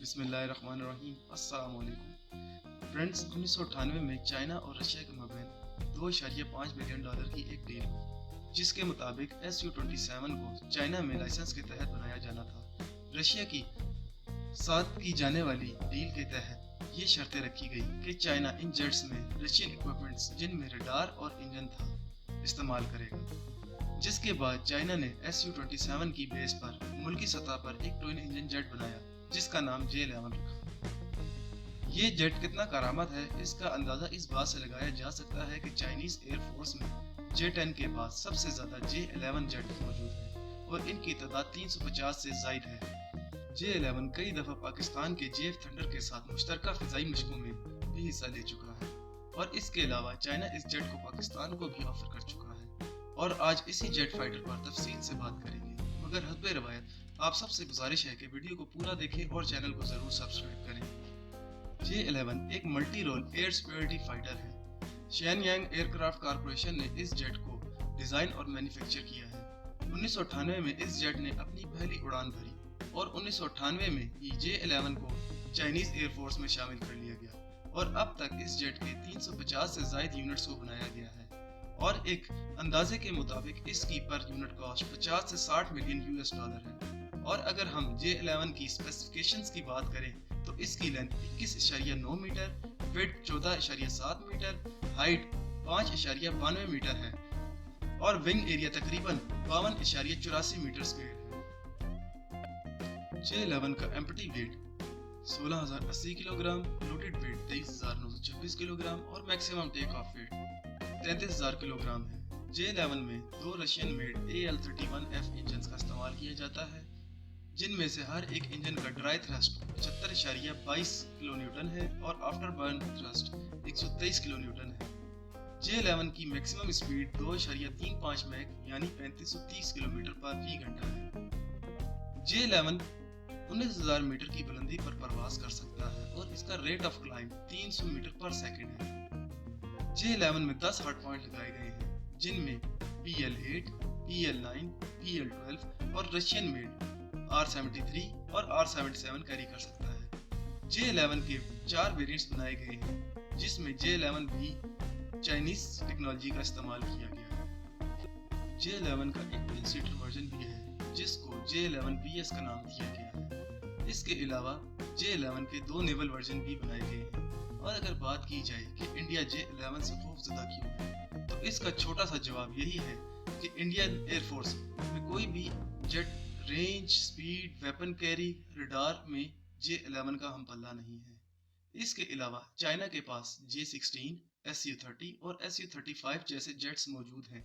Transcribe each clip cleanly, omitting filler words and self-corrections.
بسم اللہ الرحمن الرحیم۔ السلام علیکم فرینڈز، 1998 میں چائنا اور رشیا کے مابین 2.5 بلین ڈالر کی ایک ڈیل ہوئی، جس کے مطابق Su-27 کو چائنا میں لائسنس کے تحت بنایا جانا تھا۔ رشیا کی ساتھ کی جانے والی ڈیل کے تحت یہ شرطیں رکھی گئی کہ چائنا ان جیٹس میں رشین اکوپمنٹس جن میں ریڈار اور انجن تھا استعمال کرے گا، جس کے بعد چائنا نے Su-27 کی بیس پر ملکی سطح پر ایک ٹوئن انجن جیٹ بنایا جس کا نام J-11 رکھا۔ یہ جیٹ کتنا کارآمد ہے اس کا اندازہ اس بات سے لگایا جا سکتا ہے کہ چائنیز ایئر فورس میں J-10 کے بعد سب سے زیادہ J-11 جیٹ موجود ہیں اور ان کی تعداد 350 سے زائد ہے۔ J-11 کئی دفعہ پاکستان کے JF تھنڈر کے ساتھ مشترکہ فضائی مشقوں میں بھی حصہ لے چکا ہے، اور اس کے علاوہ چائنا اس جیٹ کو پاکستان کو بھی آفر کر چکا ہے، اور آج اسی جیٹ فائٹر پر تفصیل سے بات کریں گے۔ مگر حسب روایت آپ سب سے گزارش ہے کہ ویڈیو کو پورا دیکھیں اور چینل کو ضرور سبسکرائب کریں۔ J-11 ایک ملٹی رول ایئر سپیورٹی فائٹر ہے۔ شین یانگ ایئر کرافٹ کارپوریشن نے اس جیٹ کو ڈیزائن اور مینوفیکچر کیا ہے۔ 1998 میں اس جیٹ نے اپنی پہلی اڑان بھری اور 1998 میں ہی J-11 کو چائنیز ایئر فورس میں شامل کر لیا گیا، اور اب تک اس جیٹ کے 350 سے زائد یونٹس کو بنایا گیا ہے، اور ایک اندازے کے مطابق اس کی پر یونٹ کاسٹ 50 سے 60 ملین $US ہے۔ اور اگر ہم J-11 کی اسپیسیفکیشنز کی بات کریں تو اس کی length 21.9 metre, width 14.7 metre, height 5.92 metre ہے، اور ونگ ایریا تقریباً 52.84 میٹر اسکوائر ہے۔ J-11 کا empty weight 16,080 kilogram, loaded weight 23,926 kilogram اور maximum take off weight 33,000 kilogram ہے۔ J-11 میں دو رشین میڈ AL-31F انجنز کا استعمال کیا جاتا ہے، جن میں سے ہر ایک انجن کا ڈرائی تھرسٹ 75.22 کلو نیوٹن ہے اور آفٹر برن تھرسٹ 123 کلو نیوٹن ہے۔ J-11 کی میکسیمم سپیڈ 2.35 میک یعنی 3530 کلومیٹر فی گھنٹہ ہے۔ J-11 19,000 میٹر کی بلندی پر پرواز کر سکتا ہے اور اس کا rate of climb 300 metre per second ہے۔ J-11 میں 10 ہارڈ پوائنٹ لگائے گئے ہیں، جن میں PL-8، PL-9، PL-12 اور رشین میڈ R-73 اور R-77 کیری کر سکتا ہے۔ J-11 کے 4 ویریئنٹس بنائے گئے ہیں، جس میں J-11 بھی چائنیز ٹیکنالوجی کا استعمال کیا گیا ہے۔ J-11 کا ایک 3 سیٹر ورژن بھی ہے جس کو J-11BS کا نام دیا گیا ہے۔ اس کے علاوہ J-11 کے 2 نیول ورژن بھی بنائے گئے ہیں، اور اگر بات کی جائے کہ انڈیا J-11 سے خوف زدہ کیوں ہے تو اس کا چھوٹا سا جواب یہی ہے کہ انڈین ایئر فورس میں کوئی بھی jet range, speed, weapon carry, radar میں J-11 کا ہم پلہ نہیں ہے۔ اس کے علاوہ چائنا کے پاس J-16، Su-30 اور Su-35 جیسے جیٹس موجود ہیں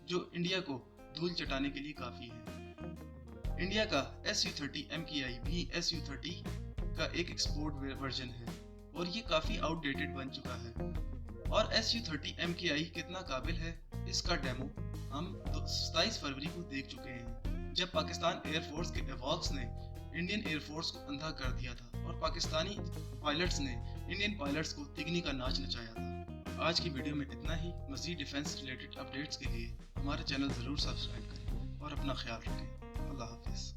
جو انڈیا کو دھول چٹانے کے لیے کافی ہیں۔ انڈیا کا Su-30 MKI بھی Su-30 کا ایک ایکسپورٹ ورژن ہے، اور یہ کافی آؤٹ ڈیٹڈ بن چکا ہے۔ اور Su-30 MKI کتنا قابل ہے اس کا ڈیمو ہم 27 فروری کو دیکھ چکے ہیں، جب پاکستان ایئر فورس کے ایواکس نے انڈین ایئر فورس کو اندھا کر دیا تھا اور پاکستانی پائلٹس نے انڈین پائلٹس کو تگنی کا ناچ نچایا تھا۔ آج کی ویڈیو میں اتنا ہی۔ مزید ڈیفنس ریلیٹڈ اپڈیٹس کے لیے ہمارے چینل ضرور سبسکرائب کریں اور اپنا خیال رکھیں۔ اللہ حافظ۔